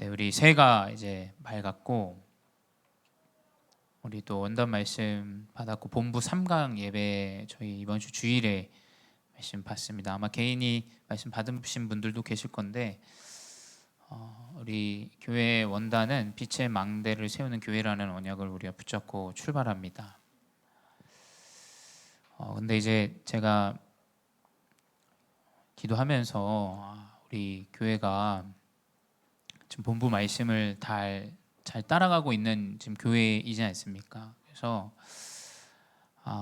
네, 우리 새해가 이제 밝았고 우리 또 원단 말씀 받았고 본부 3강 예배 저희 이번 주 주일에 말씀 받습니다. 아마 개인이 말씀 받으신 분들도 계실 건데 우리 교회 원단은 빛의 망대를 세우는 교회라는 언약을 우리가 붙잡고 출발합니다. 근데 이제 제가 기도하면서 우리 교회가 지금 본부 말씀을 잘 따라가고 있는 지금 교회이지 않습니까? 그래서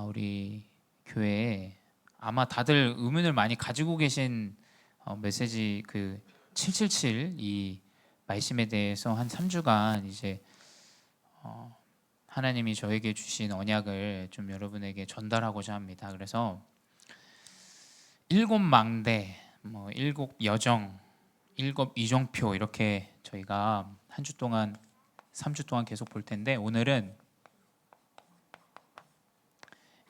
우리 교회에 아마 다들 의문을 많이 가지고 계신 메시지 그 777 이 말씀에 대해서 한 3주간 이제 하나님이 저에게 주신 언약을 좀 여러분에게 전달하고자 합니다. 그래서 7망대, 7여정, 7이정표 이렇게 저희가 한 주 동안 3주 동안 계속 볼 텐데 오늘은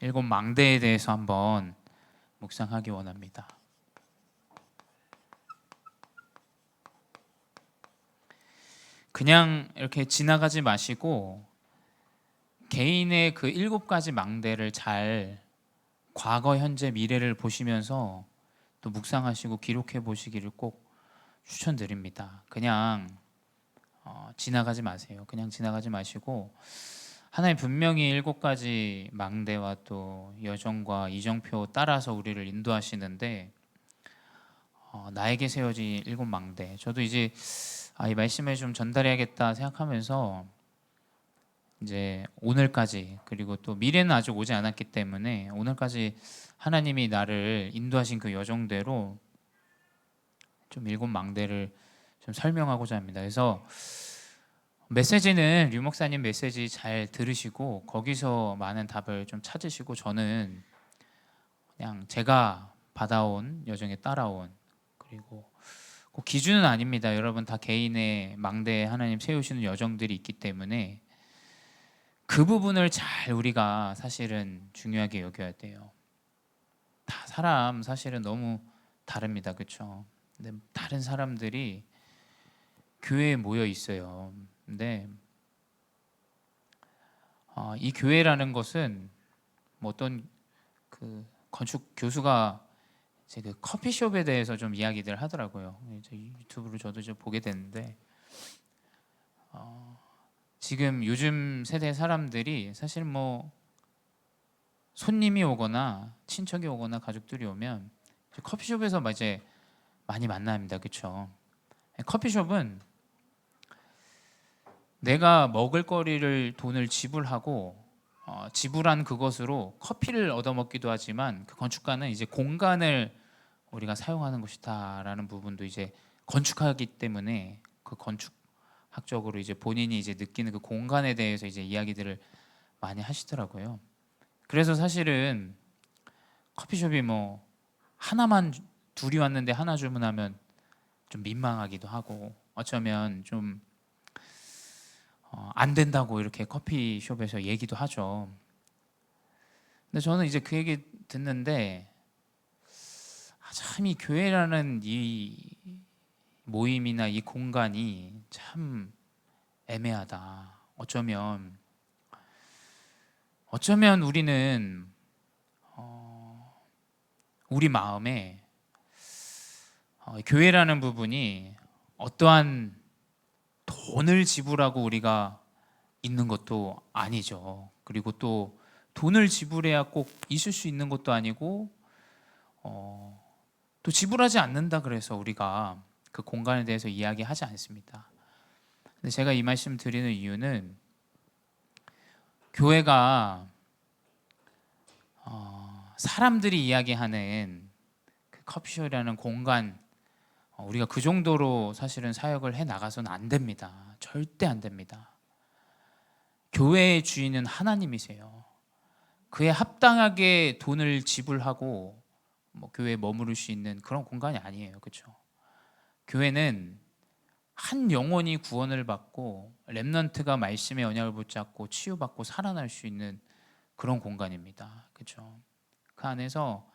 7망대에 대해서 한번 묵상하기 원합니다. 그냥 이렇게 지나가지 마시고 개인의 그 7가지 망대를 잘 과거, 현재, 미래를 보시면서 또 묵상하시고 기록해 보시기를 꼭 추천드립니다. 그냥 지나가지 마세요. 그냥 지나가지 마시고 하나님 분명히 7가지 망대와 또 여정과 이정표 따라서 우리를 인도하시는데 나에게 세워진 7망대 저도 이제 이 말씀을 좀 전달해야겠다 생각하면서 이제 오늘까지 그리고 또 미래는 아직 오지 않았기 때문에 오늘까지 하나님이 나를 인도하신 그 여정대로 좀 7망대를 좀 설명하고자 합니다. 그래서 메시지는 류 목사님 메시지 잘 들으시고 거기서 많은 답을 좀 찾으시고 저는 그냥 제가 받아온 여정에 따라온 그리고 꼭 기준은 아닙니다. 여러분 다 개인의 망대에 하나님 세우시는 여정들이 있기 때문에 그 부분을 잘 우리가 사실은 중요하게 여겨야 돼요. 다 사람 사실은 너무 다릅니다. 그렇죠? 근데 다른 사람들이 교회에 모여 있어요. 근데 이 교회라는 것은 뭐 어떤 그 건축 교수가 이제 그 커피숍에 대해서 좀 이야기들 하더라고요. 이제 유튜브로 저도 좀 보게 됐는데 지금 요즘 세대 사람들이 사실 뭐 손님이 오거나 친척이 오거나 가족들이 오면 커피숍에서 이제 많이 만납니다. 그렇죠? 커피숍은 내가 먹을 거리를 돈을 지불하고 지불한 그것으로 커피를 얻어먹기도 하지만 그 건축가는 이제 공간을 우리가 사용하는 것이다라는 부분도 이제 건축하기 때문에 그 건축학적으로 이제 본인이 이제 느끼는 그 공간에 대해서 이제 이야기들을 많이 하시더라고요. 그래서 사실은 커피숍이 뭐 하나만 둘이 왔는데 하나 주문하면 좀 민망하기도 하고 어쩌면 좀 안 된다고 이렇게 커피숍에서 얘기도 하죠. 근데 저는 이제 그 얘기 듣는데 참 이 교회라는 이 모임이나 이 공간이 참 애매하다. 어쩌면 우리는 우리 마음에 교회라는 부분이 어떠한 돈을 지불하고 우리가 있는 것도 아니죠. 그리고 또 돈을 지불해야 꼭 있을 수 있는 것도 아니고 또 지불하지 않는다 그래서 우리가 그 공간에 대해서 이야기하지 않습니다. 근데 제가 이 말씀 드리는 이유는 교회가 사람들이 이야기하는 그 커피숍이라는 공간 우리가 그 정도로 사실은 사역을 해 나가서는 안 됩니다. 절대 안 됩니다. 교회의 주인은 하나님이세요. 그에 합당하게 돈을 지불하고 교회에 머무를 수 있는 그런 공간이 아니에요. 그렇죠? 교회는 한 영혼이 구원을 받고 렘넌트가 말씀의 언약을 붙잡고 치유받고 살아날 수 있는 그런 공간입니다. 그렇죠? 그 안에서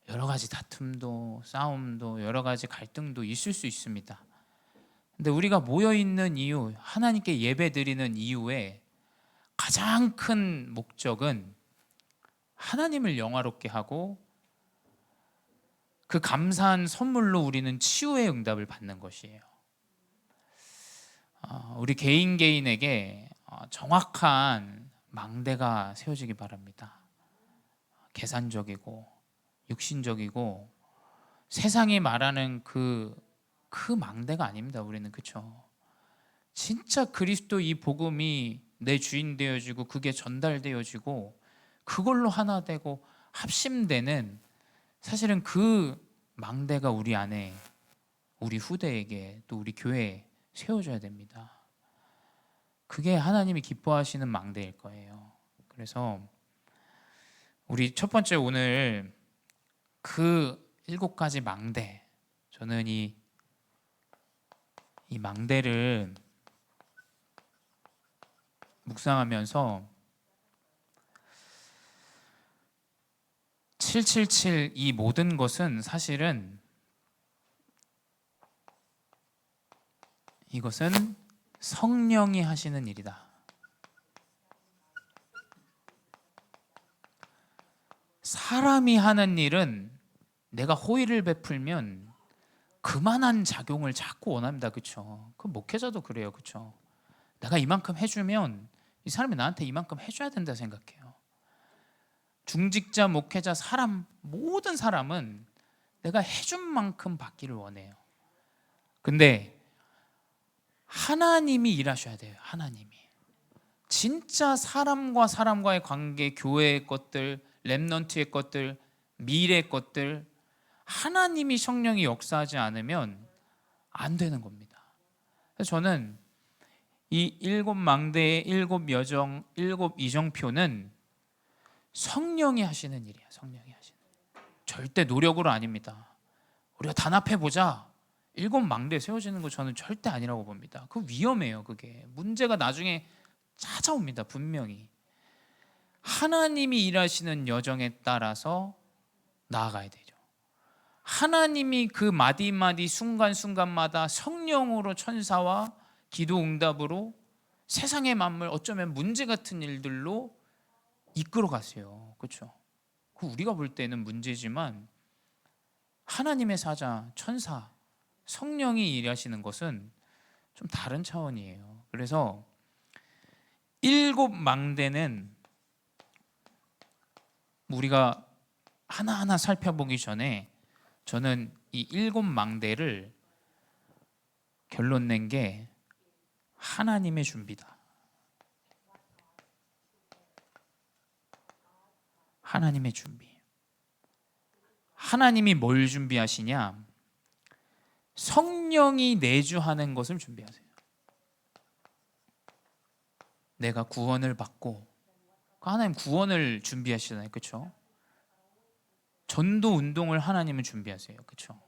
여러 가지 다툼도 싸움도 여러 가지 갈등도 있을 수 있습니다. 근데 우리가 모여 있는 이유, 하나님께 예배 드리는 이유의 가장 큰 목적은 하나님을 영화롭게 하고 그 감사한 선물로 우리는 치유의 응답을 받는 것이에요. 우리 개인 개인에게 정확한 망대가 세워지기 바랍니다. 계산적이고 육신적이고 세상이 말하는 그 망대가 아닙니다. 우리는, 그렇죠? 진짜 그리스도 이 복음이 내 주인 되어지고 그게 전달되어지고 그걸로 하나 되고 합심되는, 사실은 그 망대가 우리 안에, 우리 후대에게, 또 우리 교회에 세워져야 됩니다. 그게 하나님이 기뻐하시는 망대일 거예요. 그래서 우리 첫 번째 오늘 그 7가지 망대, 저는 이 망대를 묵상하면서 777 이 모든 것은 사실은 이것은 성령이 하시는 일이다. 사람이 하는 일은 내가 호의를 베풀면 그만한 작용을 자꾸 원합니다. 그렇죠? 그 목회자도 그래요. 그렇죠? 내가 이만큼 해주면 이 사람이 나한테 이만큼 해줘야 된다 생각해요. 중직자, 목회자, 사람, 모든 사람은 내가 해준 만큼 받기를 원해요. 근데 하나님이 일하셔야 돼요. 하나님이 진짜 사람과 사람과의 관계, 교회의 것들, 렘넌트의 것들, 미래의 것들, 하나님이 성령이 역사하지 않으면 안 되는 겁니다. 그래서 저는 이 7망대의 7여정, 7이정표는 성령이 하시는 일이야. 성령이 하시는 일. 절대 노력으로 아닙니다. 우리가 단합해보자, 7망대 세워지는 거 저는 절대 아니라고 봅니다. 그 위험해요. 그게 문제가 나중에 찾아옵니다. 분명히 하나님이 일하시는 여정에 따라서 나아가야 되죠. 하나님이 그 마디마디 순간순간마다 성령으로, 천사와 기도 응답으로 세상의 만물, 어쩌면 문제 같은 일들로 이끌어 가세요. 그렇죠? 그 우리가 볼 때는 문제지만 하나님의 사자, 천사, 성령이 일하시는 것은 좀 다른 차원이에요. 그래서 7망대는 우리가 하나하나 살펴보기 전에 저는 이 7망대를 결론 낸 게 하나님의 준비다. 하나님의 준비. 하나님이 뭘 준비하시냐? 성령이 내주하는 것을 준비하세요. 내가 구원을 받고, 하나님 구원을 준비하시잖아요. 그렇죠? 전도 운동을 하나님은 준비하세요. 그렇죠?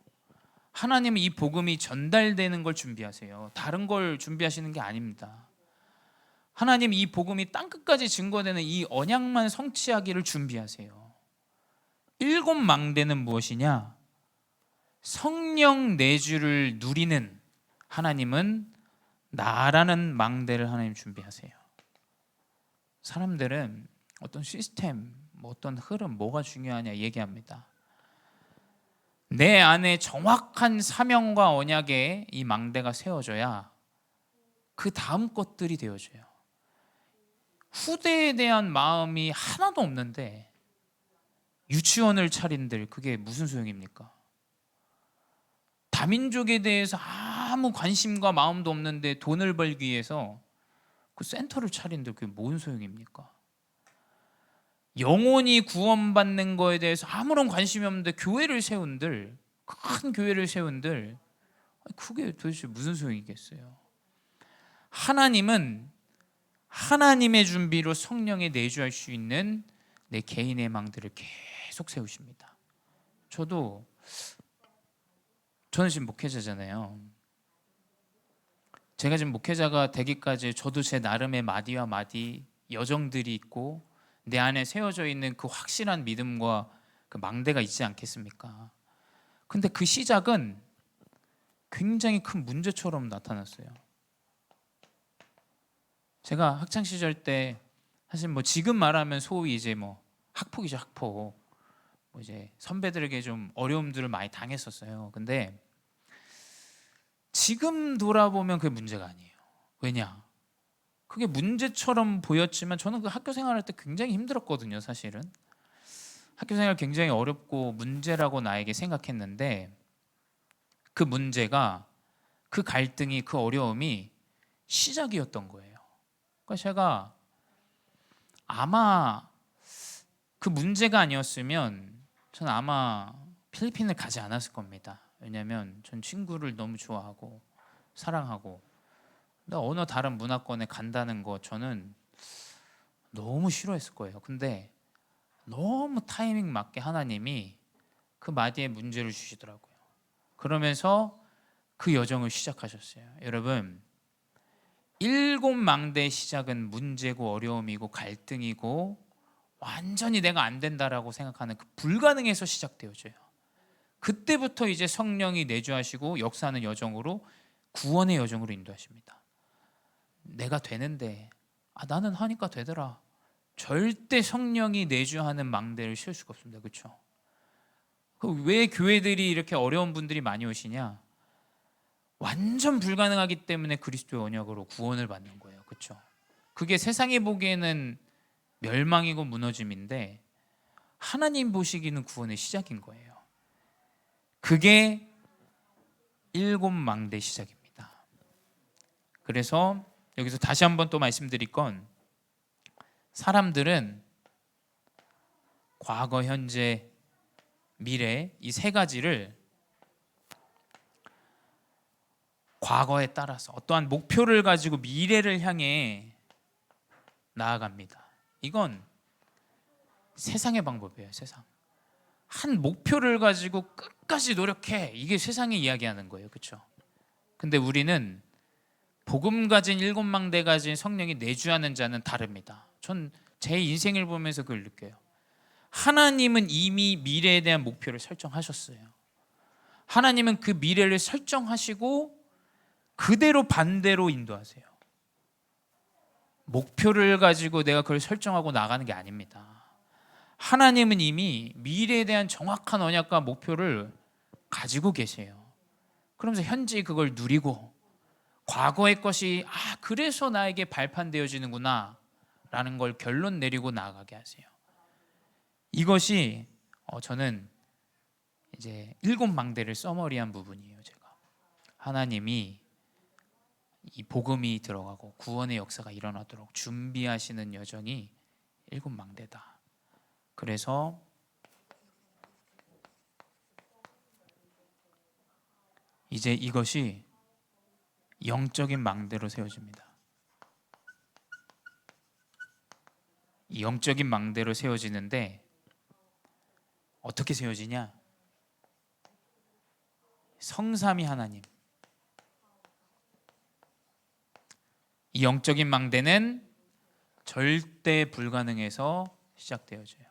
하나님은 이 복음이 전달되는 걸 준비하세요. 다른 걸 준비하시는 게 아닙니다. 하나님 이 복음이 땅끝까지 증거되는 이 언약만 성취하기를 준비하세요. 7망대는 무엇이냐? 성령 내주를 누리는, 하나님은 나라는 망대를 하나님 준비하세요. 사람들은 어떤 시스템, 어떤 흐름, 뭐가 중요하냐 얘기합니다. 내 안에 정확한 사명과 언약의 이 망대가 세워져야 그 다음 것들이 되어져요. 후대에 대한 마음이 하나도 없는데 유치원을 차린들, 그게 무슨 소용입니까? 다민족에 대해서 아무 관심과 마음도 없는데 돈을 벌기 위해서 그 센터를 차린들, 그게 뭔 소용입니까? 영혼이 구원받는 거에 대해서 아무런 관심이 없는데 교회를 세운들, 큰 교회를 세운들, 그게 도대체 무슨 소용이겠어요? 하나님은 하나님의 준비로 성령에 내주할 수 있는 내 개인의 망대를 계속 세우십니다. 저는 지금 목회자잖아요. 제가 지금 목회자가 되기까지 저도 제 나름의 마디와 마디, 여정들이 있고 내 안에 세워져 있는 그 확실한 믿음과 그 망대가 있지 않겠습니까? 근데 그 시작은 굉장히 큰 문제처럼 나타났어요. 제가 학창 시절 때 사실 뭐 지금 말하면 소위 이제 뭐 학폭이죠, 학폭. 뭐 이제 선배들에게 좀 어려움들을 많이 당했었어요. 근데 지금 돌아보면 그게 문제가 아니에요. 왜냐? 그게 문제처럼 보였지만 저는 그 학교 생활할 때 굉장히 힘들었거든요, 사실은. 학교 생활 굉장히 어렵고 문제라고 나에게 생각했는데 그 문제가, 그 갈등이, 그 어려움이 시작이었던 거예요. 그러니까 제가 아마 그 문제가 아니었으면 저는 아마 필리핀을 가지 않았을 겁니다. 왜냐하면 전 친구를 너무 좋아하고 사랑하고, 근데 어느 다른 문화권에 간다는 거 저는 너무 싫어했을 거예요. 근데 너무 타이밍 맞게 하나님이 그 마디에 문제를 주시더라고요. 그러면서 그 여정을 시작하셨어요. 여러분, 7망대의 시작은 문제고 어려움이고 갈등이고 완전히 내가 안 된다라고 생각하는 그 불가능에서 시작되어져요. 그때부터 이제 성령이 내주하시고 역사하는 여정으로, 구원의 여정으로 인도하십니다. 내가 되는데 나는 하니까 되더라. 절대 성령이 내주하는 망대를 씌울 수가 없습니다. 그렇죠? 왜 교회들이 이렇게 어려운 분들이 많이 오시냐? 완전 불가능하기 때문에 그리스도의 언약으로 구원을 받는 거예요. 그렇죠? 그게 세상이 보기에는 멸망이고 무너짐인데 하나님 보시기는 구원의 시작인 거예요. 그게 7망대 시작입니다. 그래서 여기서 다시 한번 또 말씀드릴 건, 사람들은 과거, 현재, 미래 이 세 가지를 과거에 따라서 어떠한 목표를 가지고 미래를 향해 나아갑니다. 이건 세상의 방법이에요. 세상. 한 목표를 가지고 끝까지 노력해. 이게 세상이 이야기하는 거예요. 그렇죠? 근데 우리는 복음 가진 7망대 가진 성령이 내주하는 자는 다릅니다. 전 제 인생을 보면서 그걸 느껴요. 하나님은 이미 미래에 대한 목표를 설정하셨어요. 하나님은 그 미래를 설정하시고 그대로 반대로 인도하세요. 목표를 가지고 내가 그걸 설정하고 나가는 게 아닙니다. 하나님은 이미 미래에 대한 정확한 언약과 목표를 가지고 계세요. 그러면서 현재 그걸 누리고 과거의 것이 그래서 나에게 발판되어지는구나 라는 걸 결론 내리고 나아가게 하세요. 이것이 저는 이제 7망대를 써머리한 부분이에요. 제가 하나님이 이 복음이 들어가고 구원의 역사가 일어나도록 준비하시는 여정이 7망대다. 그래서 이제 이것이 영적인 망대로 세워집니다. 이 영적인 망대로 세워지는데 어떻게 세워지냐? 성삼위 하나님. 이 영적인 망대는 절대 불가능해서 시작되어져요.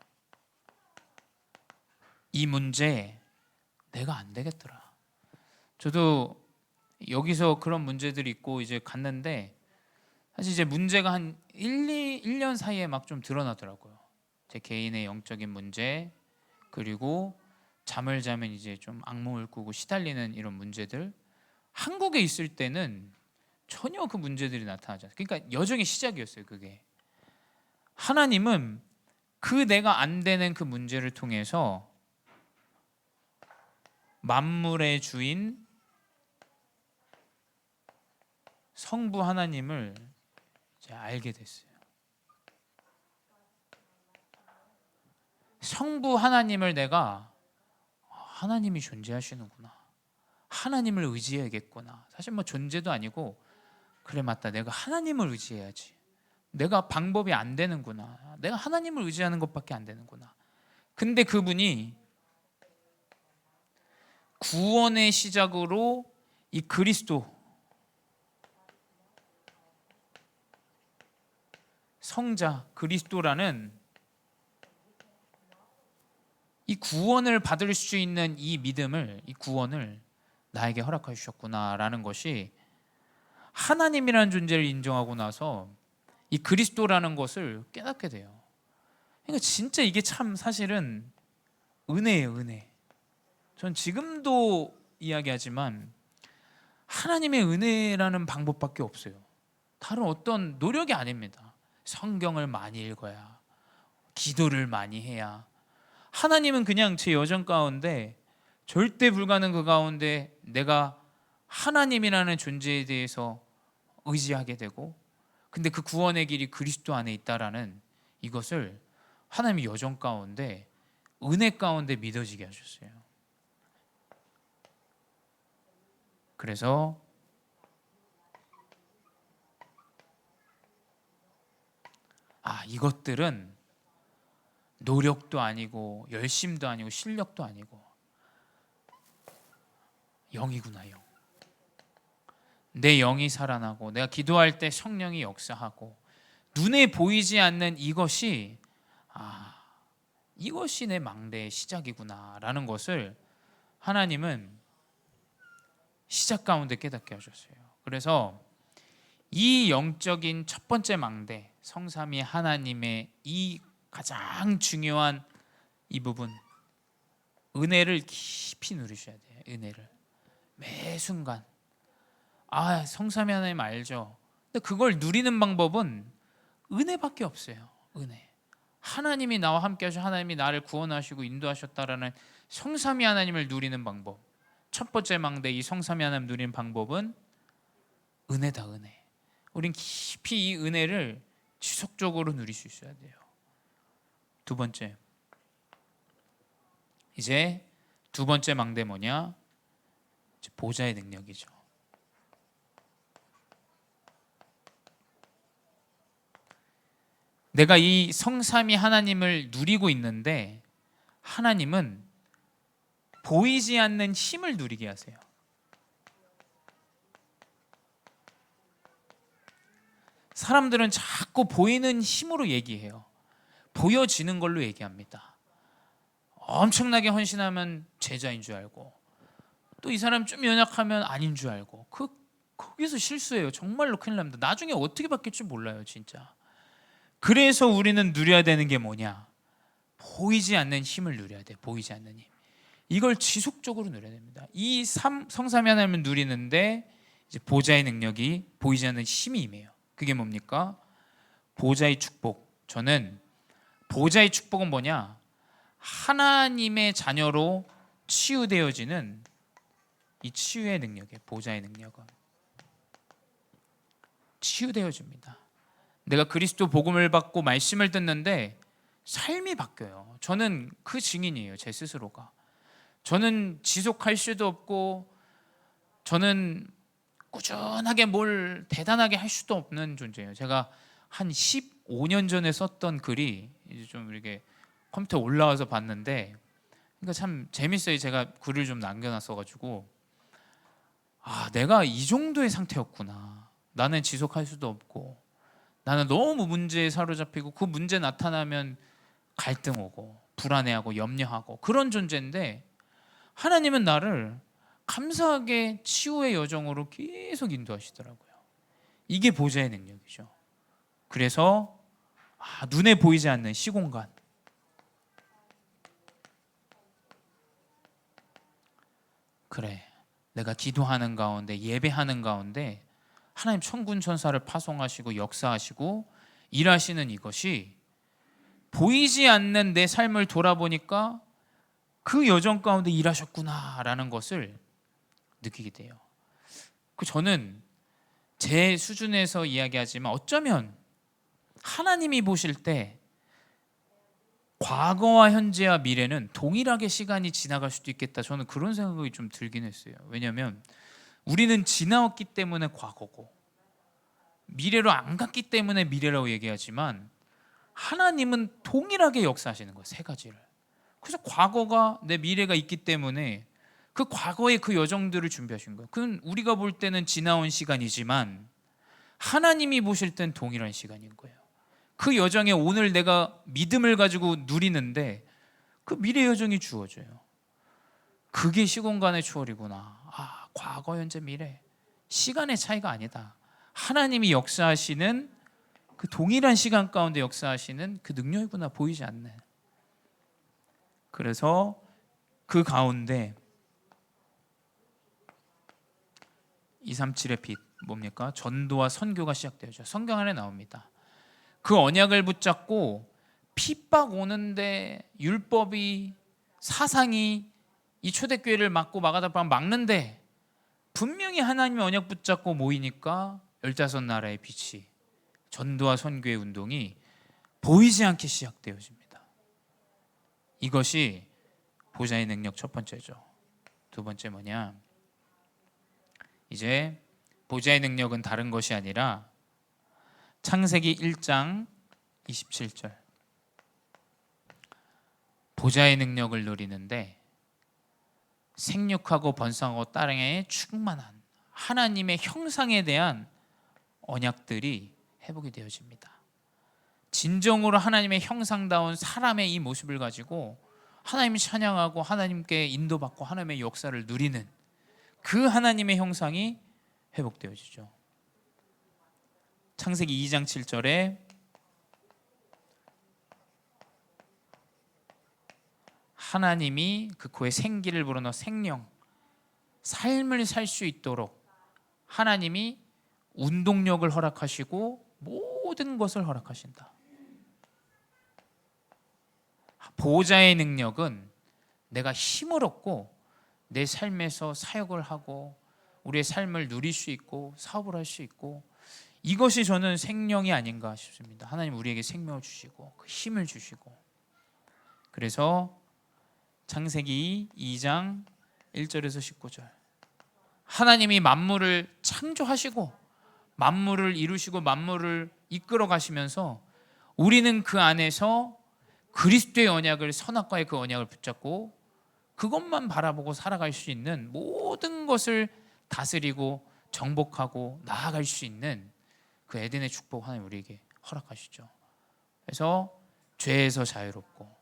이 문제 내가 안 되겠더라. 저도 여기서 그런 문제들이 있고 이제 갔는데 사실 이제 문제가 한 1년 사이에 막 좀 드러나더라고요. 제 개인의 영적인 문제, 그리고 잠을 자면 이제 좀 악몽을 꾸고 시달리는 이런 문제들. 한국에 있을 때는 전혀 그 문제들이 나타나지 않아요. 그러니까 여정의 시작이었어요. 그게 하나님은 그 내가 안 되는 그 문제를 통해서 만물의 주인 성부 하나님을 이제 알게 됐어요. 성부 하나님을 내가 하나님이 존재하시는구나, 하나님을 의지해야겠구나. 사실 뭐 존재도 아니고, 그래 맞다, 내가 하나님을 의지해야지. 내가 방법이 안 되는구나. 내가 하나님을 의지하는 것밖에 안 되는구나. 근데 그분이 구원의 시작으로 이 그리스도 성자 그리스도라는 이 구원을 받을 수 있는 이 믿음을, 이 구원을 나에게 허락해 주셨구나라는 것이, 하나님이라는 존재를 인정하고 나서 이 그리스도라는 것을 깨닫게 돼요. 그러니까 진짜 이게 참 사실은 은혜예요, 은혜. 전 지금도 이야기하지만 하나님의 은혜라는 방법밖에 없어요. 다른 어떤 노력이 아닙니다. 성경을 많이 읽어야, 기도를 많이 해야. 하나님은 그냥 제 여정 가운데, 절대 불가능 그 가운데 내가 하나님이라는 존재에 대해서 의지하게 되고, 근데 그 구원의 길이 그리스도 안에 있다라는 이것을 하나님의 여정 가운데, 은혜 가운데 믿어지게 하셨어요. 그래서 이것들은 노력도 아니고 열심도 아니고 실력도 아니고 영이구나, 영. 내 영이 살아나고 내가 기도할 때 성령이 역사하고 눈에 보이지 않는 이것이 이것이 내 망대의 시작이구나라는 것을 하나님은 시작 가운데 깨닫게 하셨어요. 그래서 이 영적인 첫 번째 망대, 성삼위 하나님의 이 가장 중요한 이 부분, 은혜를 깊이 누리셔야 돼요. 은혜를 매 순간. 성삼위 하나님 알죠? 근데 그걸 누리는 방법은 은혜밖에 없어요. 은혜. 하나님이 나와 함께 하셔, 하나님이 나를 구원하시고 인도하셨다라는 성삼위 하나님을 누리는 방법. 첫 번째 망대, 이 성삼위 하나님 누리는 방법은 은혜다, 은혜. 우린 깊이 이 은혜를 지속적으로 누릴 수 있어야 돼요. 두 번째, 이제 두 번째 망대 뭐냐? 이제 보좌의 능력이죠. 내가 이 성삼위 하나님을 누리고 있는데 하나님은 보이지 않는 힘을 누리게 하세요. 사람들은 자꾸 보이는 힘으로 얘기해요. 보여지는 걸로 얘기합니다. 엄청나게 헌신하면 제자인 줄 알고, 또 이 사람 좀 연약하면 아닌 줄 알고, 거기서 실수해요. 정말로 큰일 납니다. 나중에 어떻게 바뀔지 몰라요, 진짜. 그래서 우리는 누려야 되는 게 뭐냐? 보이지 않는 힘을 누려야 돼. 보이지 않는 힘. 이걸 지속적으로 누려야 됩니다. 이 성삼위 하나님을 누리는데 이제 보좌의 능력이, 보이지 않는 힘이 임해요. 그게 뭡니까? 보좌의 축복. 저는 보좌의 축복은 뭐냐? 하나님의 자녀로 치유되어지는 이 치유의 능력이에요. 보좌의 능력은 치유되어집니다. 내가 그리스도 복음을 받고 말씀을 듣는데 삶이 바뀌어요. 저는 그 증인이에요. 제 스스로가. 저는 지속할 수도 없고, 저는 꾸준하게 뭘 대단하게 할 수도 없는 존재예요. 제가 한 15년 전에 썼던 글이 이제 좀 이렇게 컴퓨터에 올라와서 봤는데, 그러니까 참 재밌어요. 제가 글을 좀 남겨놨어가지고, 내가 이 정도의 상태였구나. 나는 지속할 수도 없고, 나는 너무 문제에 사로잡히고, 그 문제 나타나면 갈등 오고 불안해하고 염려하고 그런 존재인데, 하나님은 나를 감사하게 치유의 여정으로 계속 인도하시더라고요. 이게 보좌의 능력이죠. 그래서 눈에 보이지 않는 시공간, 그래, 내가 기도하는 가운데, 예배하는 가운데 하나님 천군 천사를 파송하시고 역사하시고 일하시는 이것이, 보이지 않는 내 삶을 돌아보니까 그 여정 가운데 일하셨구나라는 것을 느끼게 돼요. 저는 제 수준에서 이야기하지만 어쩌면 하나님이 보실 때 과거와 현재와 미래는 동일하게 시간이 지나갈 수도 있겠다. 저는 그런 생각이 좀 들긴 했어요. 왜냐하면 우리는 지나왔기 때문에 과거고, 미래로 안 갔기 때문에 미래라고 얘기하지만, 하나님은 동일하게 역사하시는 거예요. 세 가지를. 그래서 과거가, 내 미래가 있기 때문에 그 과거의 그 여정들을 준비하신 거예요. 그건 우리가 볼 때는 지나온 시간이지만 하나님이 보실 땐 동일한 시간인 거예요. 그 여정에 오늘 내가 믿음을 가지고 누리는데 그 미래 여정이 주어져요. 그게 시공간의 초월이구나. 과거, 현재, 미래. 시간의 차이가 아니다. 하나님이 역사하시는 그 동일한 시간 가운데 역사하시는 그 능력이구나 보이지 않는. 그래서 그 가운데 237의 빛 뭡니까? 전도와 선교가 시작되죠. 성경 안에 나옵니다. 그 언약을 붙잡고 핍박 오는데 율법이 사상이 이 초대교회를 막는데 분명히 하나님의 언약 붙잡고 모이니까 15나라의 빛이 전도와 선교의 운동이 보이지 않게 시작되어집니다. 이것이 보좌의 능력 첫 번째죠. 두 번째 뭐냐? 이제 보좌의 능력은 다른 것이 아니라 창세기 1장 27절 보좌의 능력을 누리는데 생육하고 번성하고 땅에 충만한 하나님의 형상에 대한 언약들이 회복이 되어집니다. 진정으로 하나님의 형상다운 사람의 이 모습을 가지고 하나님을 찬양하고 하나님께 인도받고 하나님의 역사를 누리는 그 하나님의 형상이 회복되어지죠. 창세기 2장 7절에 하나님이 그 코에 생기를 불어넣어 생명, 삶을 살 수 있도록 하나님이 운동력을 허락하시고 모든 것을 허락하신다. 보호자의 능력은 내가 힘을 얻고 내 삶에서 사역을 하고 우리의 삶을 누릴 수 있고 사업을 할 수 있고 이것이 저는 생명이 아닌가 싶습니다. 하나님 우리에게 생명을 주시고 그 힘을 주시고 그래서 창세기 2장 1절에서 19절 하나님이 만물을 창조하시고 만물을 이루시고 만물을 이끌어 가시면서 우리는 그 안에서 그리스도의 언약을 선악과의 그 언약을 붙잡고 그것만 바라보고 살아갈 수 있는 모든 것을 다스리고 정복하고 나아갈 수 있는 그 에덴의 축복 하나님 우리에게 허락하시죠. 그래서 죄에서 자유롭고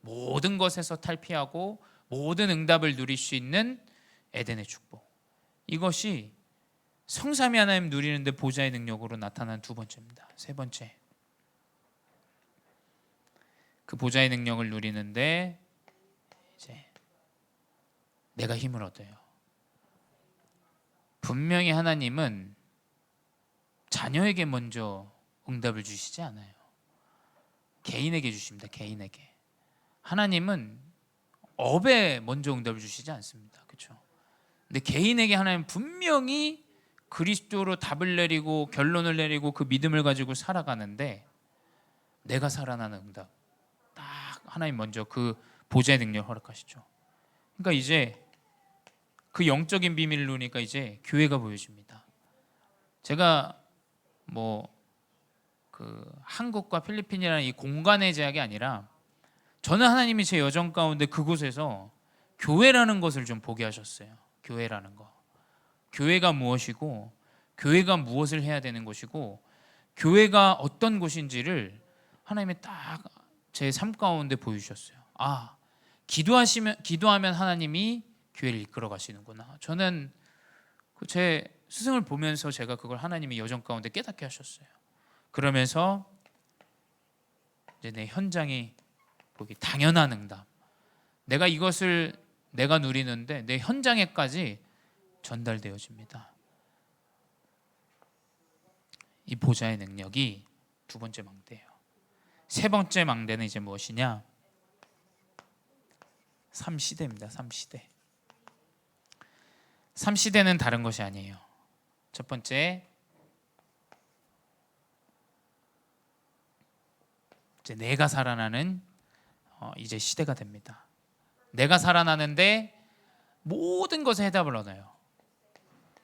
모든 것에서 탈피하고 모든 응답을 누릴 수 있는 에덴의 축복. 이것이 성삼위 하나님 누리는데 보좌의 능력으로 나타난 두 번째입니다. 세 번째, 그 보좌의 능력을 누리는데 이제 내가 힘을 얻어요. 분명히 하나님은 자녀에게 먼저 응답을 주시지 않아요. 개인에게 주십니다. 개인에게. 하나님은 업에 먼저 응답을 주시지 않습니다. 그렇죠? 근데 개인에게 하나님은 분명히 그리스도로 답을 내리고 결론을 내리고 그 믿음을 가지고 살아가는데 내가 살아나는 응답 딱 하나님 먼저 그 보좌의 능력을 허락하시죠. 그러니까 이제 그 영적인 비밀을 누리니까 이제 교회가 보여집니다. 제가 그 한국과 필리핀이라는 이 공간의 제약이 아니라 저는 하나님이 제 여정 가운데 그곳에서 교회라는 것을 좀 보게 하셨어요. 교회라는 거. 교회가 무엇이고 교회가 무엇을 해야 되는 것이고 교회가 어떤 곳인지를 하나님이 딱 제 삶 가운데 보여주셨어요. 아, 기도하면 하나님이 교회를 이끌어 가시는구나. 저는 제 스승을 보면서 제가 그걸 하나님이 여정 가운데 깨닫게 하셨어요. 그러면서 이제 내 현장이 보기 당연한 응답. 내가 이것을 내가 누리는데 내 현장에까지 전달되어집니다. 이 보좌의 능력이 두 번째 망대예요. 세 번째 망대는 이제 무엇이냐? 3시대입니다. 3시대. 3시대는 다른 것이 아니에요. 첫 번째, 이제 내가 살아나는 이제 시대가 됩니다. 내가 살아나는데 모든 것에 해답을 얻어요.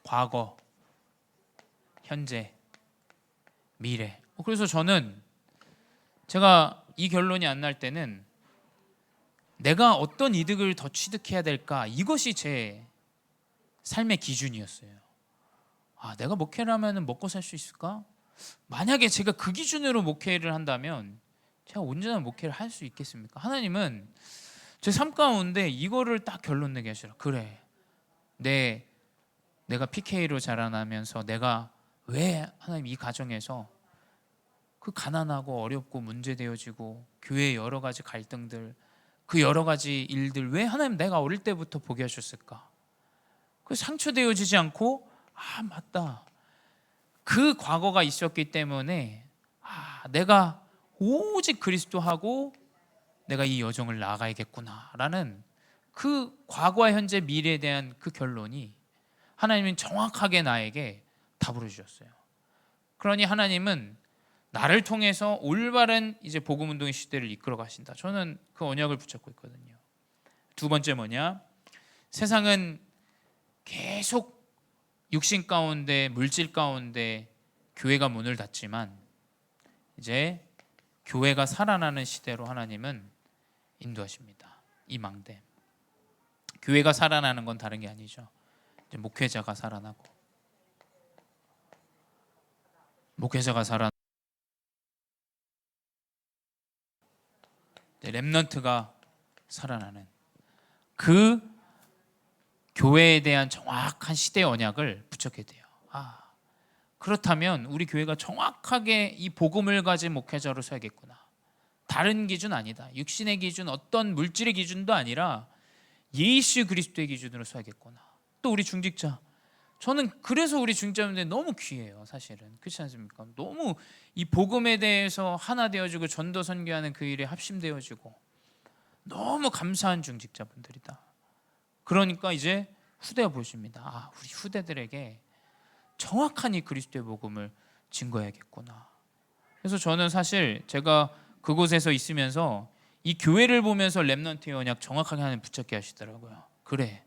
과거, 현재, 미래. 그래서 저는 제가 이 결론이 안 날 때는 내가 어떤 이득을 더 취득해야 될까? 이것이 제 삶의 기준이었어요. 아, 내가 목회를 하면 먹고 살 수 있을까? 만약에 제가 그 기준으로 목회를 한다면 제가 온전한 목회를 할 수 있겠습니까? 하나님은 제 삶 가운데 이거를 딱 결론 내게 하시라. 그래, 내 내가 PK로 자라나면서 내가 왜 하나님 이 가정에서 그 가난하고 어렵고 문제되어지고 교회의 여러 가지 갈등들, 그 여러 가지 일들 왜 하나님 내가 어릴 때부터 보게 하셨을까? 그 상처되어지지 않고 맞다. 그 과거가 있었기 때문에 내가 오직 그리스도하고 내가 이 여정을 나아가야겠구나라는 그 과거와 현재 미래에 대한 그 결론이 하나님은 정확하게 나에게 답을 주셨어요. 그러니 하나님은 나를 통해서 올바른 이제 복음 운동의 시대를 이끌어 가신다. 저는 그 언약을 붙잡고 있거든요. 두 번째 뭐냐? 세상은 계속 육신 가운데, 물질 가운데 교회가 문을 닫지만 이제 교회가 살아나는 시대로 하나님은 인도하십니다. 이 망대. 교회가 살아나는 건 다른 게 아니죠. 이제 목회자가 살아나고, 목회자가 살아나고, 렘넌트가 살아나는 그 교회에 대한 정확한 시대 언약을 붙잡게 돼요. 그렇다면 우리 교회가 정확하게 이 복음을 가진 목회자로 서야겠구나. 다른 기준 아니다. 육신의 기준, 어떤 물질의 기준도 아니라 예수 그리스도의 기준으로 서야겠구나. 또 우리 중직자, 저는 그래서 우리 중직자분들이 너무 귀해요. 사실은 그렇지 않습니까? 너무 이 복음에 대해서 하나 되어지고 전도 선교하는 그 일에 합심되어지고 너무 감사한 중직자분들이다. 그러니까 이제 후대가 보십니다. 우리 후대들에게 정확한 이 그리스도의 복음을 증거해야겠구나. 그래서 저는 사실 제가 그곳에서 있으면서 이 교회를 보면서 렘넌트의 언약 정확하게 하나님 붙잡게 하시더라고요. 그래,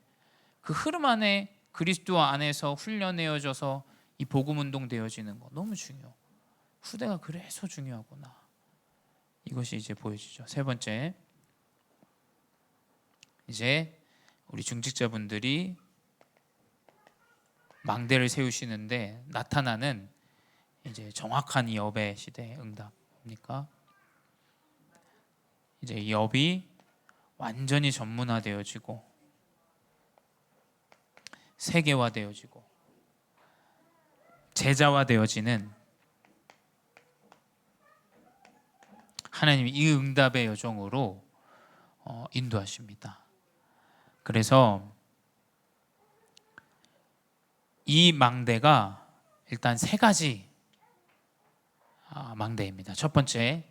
그 흐름 안에 그리스도 안에서 훈련되어져서 이 복음 운동 되어지는 거 너무 중요해요. 후대가 그래서 중요하구나. 이것이 이제 보여지죠. 세 번째, 이제 우리 중직자분들이 망대를 세우시는데 나타나는 이제 정확한 이 업의 시대의 응답입니까? 이제 이 업이 완전히 전문화되어지고 세계화되어지고 제자화되어지는 하나님이 이 응답의 여정으로 인도하십니다. 그래서 이 망대가 일단 세 가지 망대입니다. 첫 번째,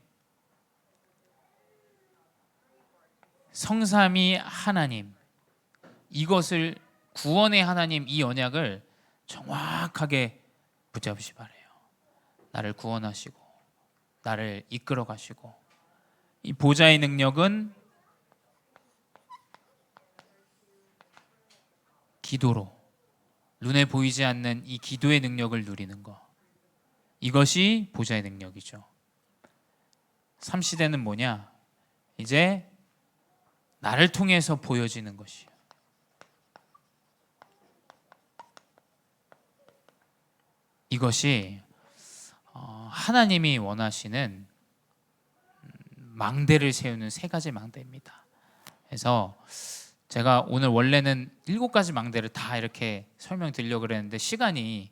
성삼위 하나님, 이것을 구원의 하나님 이 언약을 정확하게 붙잡으시 바래요. 나를 구원하시고 나를 이끌어 가시고 이 보좌의 능력은 기도로, 눈에 보이지 않는 이 기도의 능력을 누리는 것, 이것이 보좌의 능력이죠. 3시대는 뭐냐? 이제 나를 통해서 보여지는 것이에요. 이것이 하나님이 원하시는 망대를 세우는 세 가지 망대입니다. 그래서 제가 오늘 원래는 7가지 망대를 다 이렇게 설명드리려고 그랬는데 시간이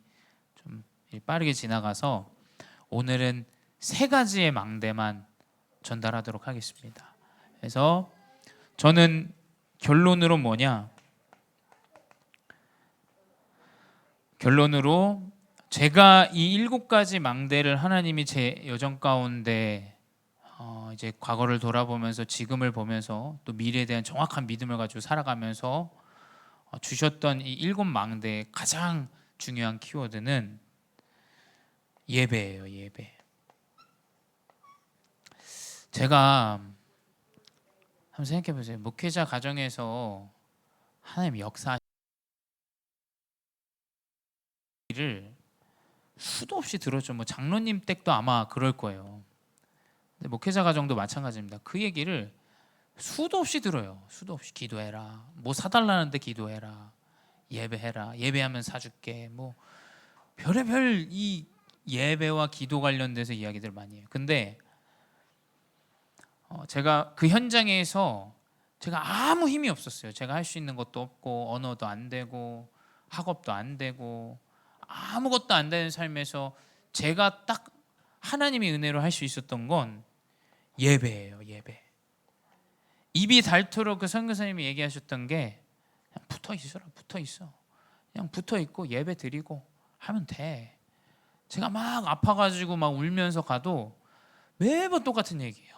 좀 빠르게 지나가서 오늘은 3가지의 망대만 전달하도록 하겠습니다. 그래서 저는 결론으로 뭐냐? 결론으로 제가 이 7가지 망대를 하나님이 제 여정 가운데 이제 과거를 돌아보면서 지금을 보면서 또 미래에 대한 정확한 믿음을 가지고 살아가면서 주셨던 이 7망대의 가장 중요한 키워드는 예배예요. 예배. 제가 한번 생각해 보세요. 목회자 가정에서 하나님 역사를 수도 없이 들었죠. 뭐 장로님 댁도 아마 그럴 거예요. 근데 목회자 가정도 마찬가지입니다. 그 얘기를 수도 없이 들어요. 수도 없이 기도해라. 뭐 사달라는데 기도해라. 예배해라. 예배하면 사줄게. 뭐 별의별 이 예배와 기도 관련돼서 이야기들 많이 해요. 근데 제가 그 현장에서 제가 아무 힘이 없었어요. 제가 할 수 있는 것도 없고 언어도 안 되고 학업도 안 되고 아무것도 안 되는 삶에서 제가 딱 하나님의 은혜로 할 수 있었던 건 예배예요. 예배. 입이 닳도록 그 선교사님이 얘기하셨던 게 그냥 붙어 있어라. 붙어 있어. 그냥 붙어 있고 예배 드리고 하면 돼. 제가 막 아파가지고 막 울면서 가도 매번 똑같은 얘기예요.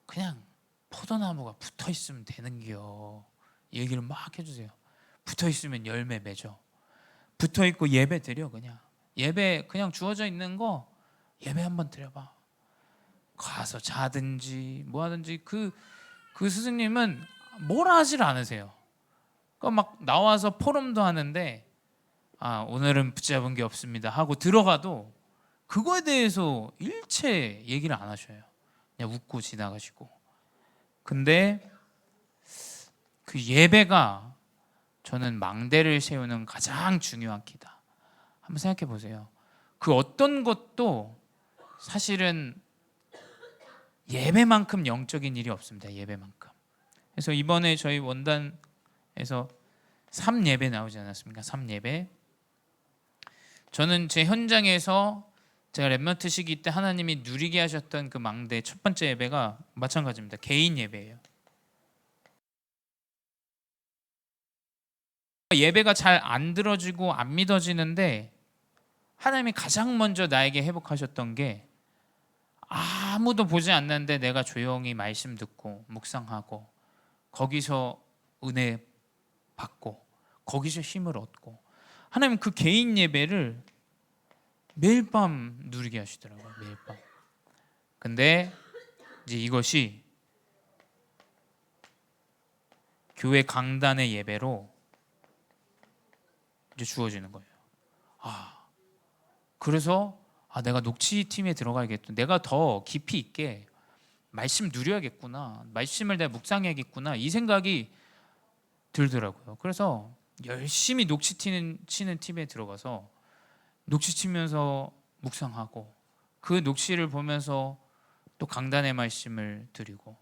그냥 포도나무가 붙어 있으면 되는겨. 얘기를 막 해주세요. 붙어 있으면 열매 맺어. 붙어 있고 예배 드려. 그냥 예배 그냥 주어져 있는 거 예배 한번 드려봐. 가서 자든지 뭐 하든지 그 스승님은 뭐라 하질 않으세요. 그러니까 막 나와서 포럼도 하는데 오늘은 붙잡은 게 없습니다 하고 들어가도 그거에 대해서 일체 얘기를 안 하셔요. 그냥 웃고 지나가시고. 근데 그 예배가 저는 망대를 세우는 가장 중요한 키다. 한번 생각해 보세요. 그 어떤 것도 사실은 예배만큼 영적인 일이 없습니다. 예배만큼. 그래서 이번에 저희 원단에서 3예배 나오지 않았습니까? 3예배. 저는 제 현장에서 제가 랩런트 시기 때 하나님이 누리게 하셨던 그 망대 첫 번째 예배가 마찬가지입니다. 개인 예배예요. 예배가 잘 안 들어지고 안 믿어지는데 하나님이 가장 먼저 나에게 회복하셨던 게 아무도 보지 않는데 내가 조용히 말씀 듣고 묵상하고 거기서 은혜 받고 거기서 힘을 얻고 하나님 그 개인 예배를 매일 밤 누리게 하시더라고요. 매일 밤. 근데 이제 이것이 교회 강단의 예배로 이제 주어지는 거예요. 그래서 내가 녹취팀에 들어가야겠다. 내가 더 깊이 있게 말씀 누려야겠구나. 말씀을 내가 묵상해야겠구나. 이 생각이 들더라고요. 그래서 열심히 녹취 치는 팀에 들어가서 녹취 치면서 묵상하고 그 녹취를 보면서 또 강단의 말씀을 드리고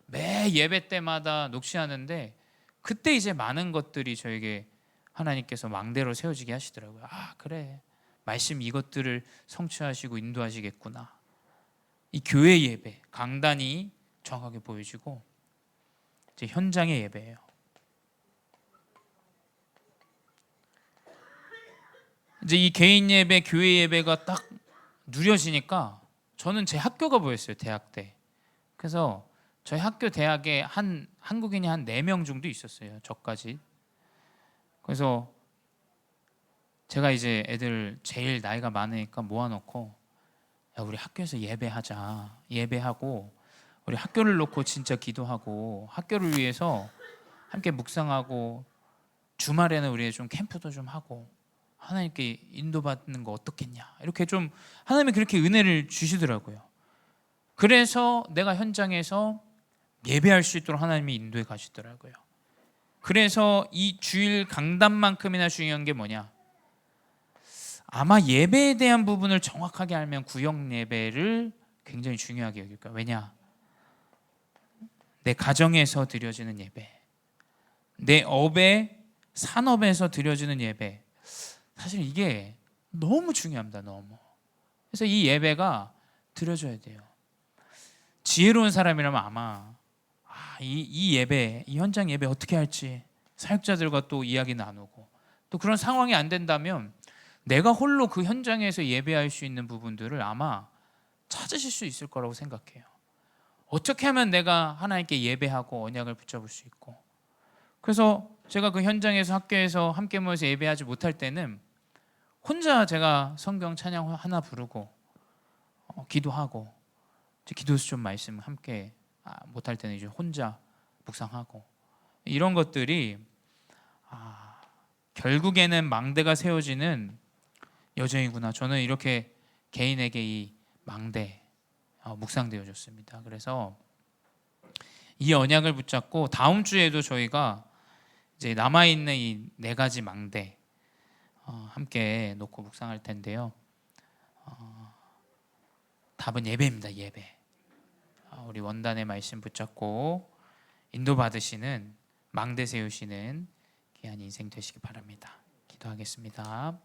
매 예배 때마다 녹취하는데 그때 이제 많은 것들이 저에게 하나님께서 망대로 세워지게 하시더라고요. 그래. 말씀 이것들을 성취하시고 인도하시겠구나. 이 교회 예배, 강단이 정확하게 보여지고 이제 현장의 예배예요. 이제 이 개인 예배, 교회 예배가 딱 누려지니까 저는 제 학교가 보였어요. 대학 때. 그래서 저희 학교 대학에 한국인이 한 4명 정도 있었어요. 저까지. 그래서 제가 이제 애들 제일 나이가 많으니까 모아놓고 우리 학교에서 예배하자. 예배하고 우리 학교를 놓고 진짜 기도하고 학교를 위해서 함께 묵상하고 주말에는 우리 좀 캠프도 좀 하고 하나님께 인도받는 거 어떻겠냐. 이렇게 좀 하나님이 그렇게 은혜를 주시더라고요. 그래서 내가 현장에서 예배할 수 있도록 하나님이 인도해 가시더라고요. 그래서 이 주일 강단만큼이나 중요한 게 뭐냐? 아마 예배에 대한 부분을 정확하게 알면 구역 예배를 굉장히 중요하게 여길 거예요. 왜냐? 내 가정에서 드려지는 예배, 내 업의 산업에서 드려지는 예배, 사실 이게 너무 중요합니다. 너무. 그래서 이 예배가 드려져야 돼요. 지혜로운 사람이라면 아마 이 예배, 이 현장 예배 어떻게 할지 사역자들과 또 이야기 나누고 또 그런 상황이 안 된다면 내가 홀로 그 현장에서 예배할 수 있는 부분들을 아마 찾으실 수 있을 거라고 생각해요. 어떻게 하면 내가 하나님께 예배하고 언약을 붙잡을 수 있고. 그래서 제가 그 현장에서 학교에서 함께 모여서 예배하지 못할 때는 혼자 제가 성경 찬양 하나 부르고 기도하고 기도에서 좀 말씀 함께 못할 때는 이제 혼자 묵상하고 이런 것들이 결국에는 망대가 세워지는 여정이구나. 저는 이렇게 개인에게 이 망대 묵상되어졌습니다. 그래서 이 언약을 붙잡고 다음 주에도 저희가 이제 남아 있는 이 4가지 망대 함께 놓고 묵상할 텐데요. 답은 예배입니다. 예배. 우리 원단의 말씀 붙잡고 인도 받으시는 망대 세우시는 귀한 인생 되시기 바랍니다. 기도하겠습니다.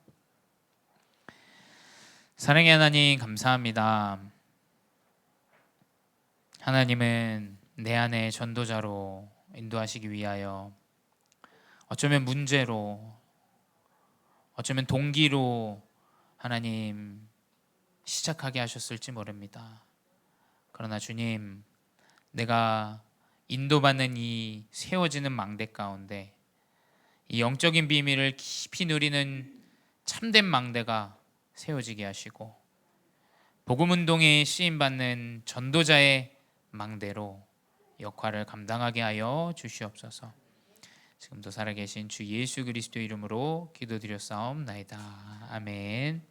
사랑의 하나님, 감사합니다. 하나님은 내 안에 전도자로 인도하시기 위하여 어쩌면 문제로, 어쩌면 동기로 하나님 시작하게 하셨을지 모릅니다. 그러나 주님, 내가 인도받는 이 세워지는 망대 가운데 이 영적인 비밀을 깊이 누리는 참된 망대가 세워지게 하시고 복음운동에 쓰임받는 전도자의 망대로 역할을 감당하게 하여 주시옵소서. 지금도 살아계신 주 예수 그리스도 이름으로 기도드렸사옵나이다. 아멘.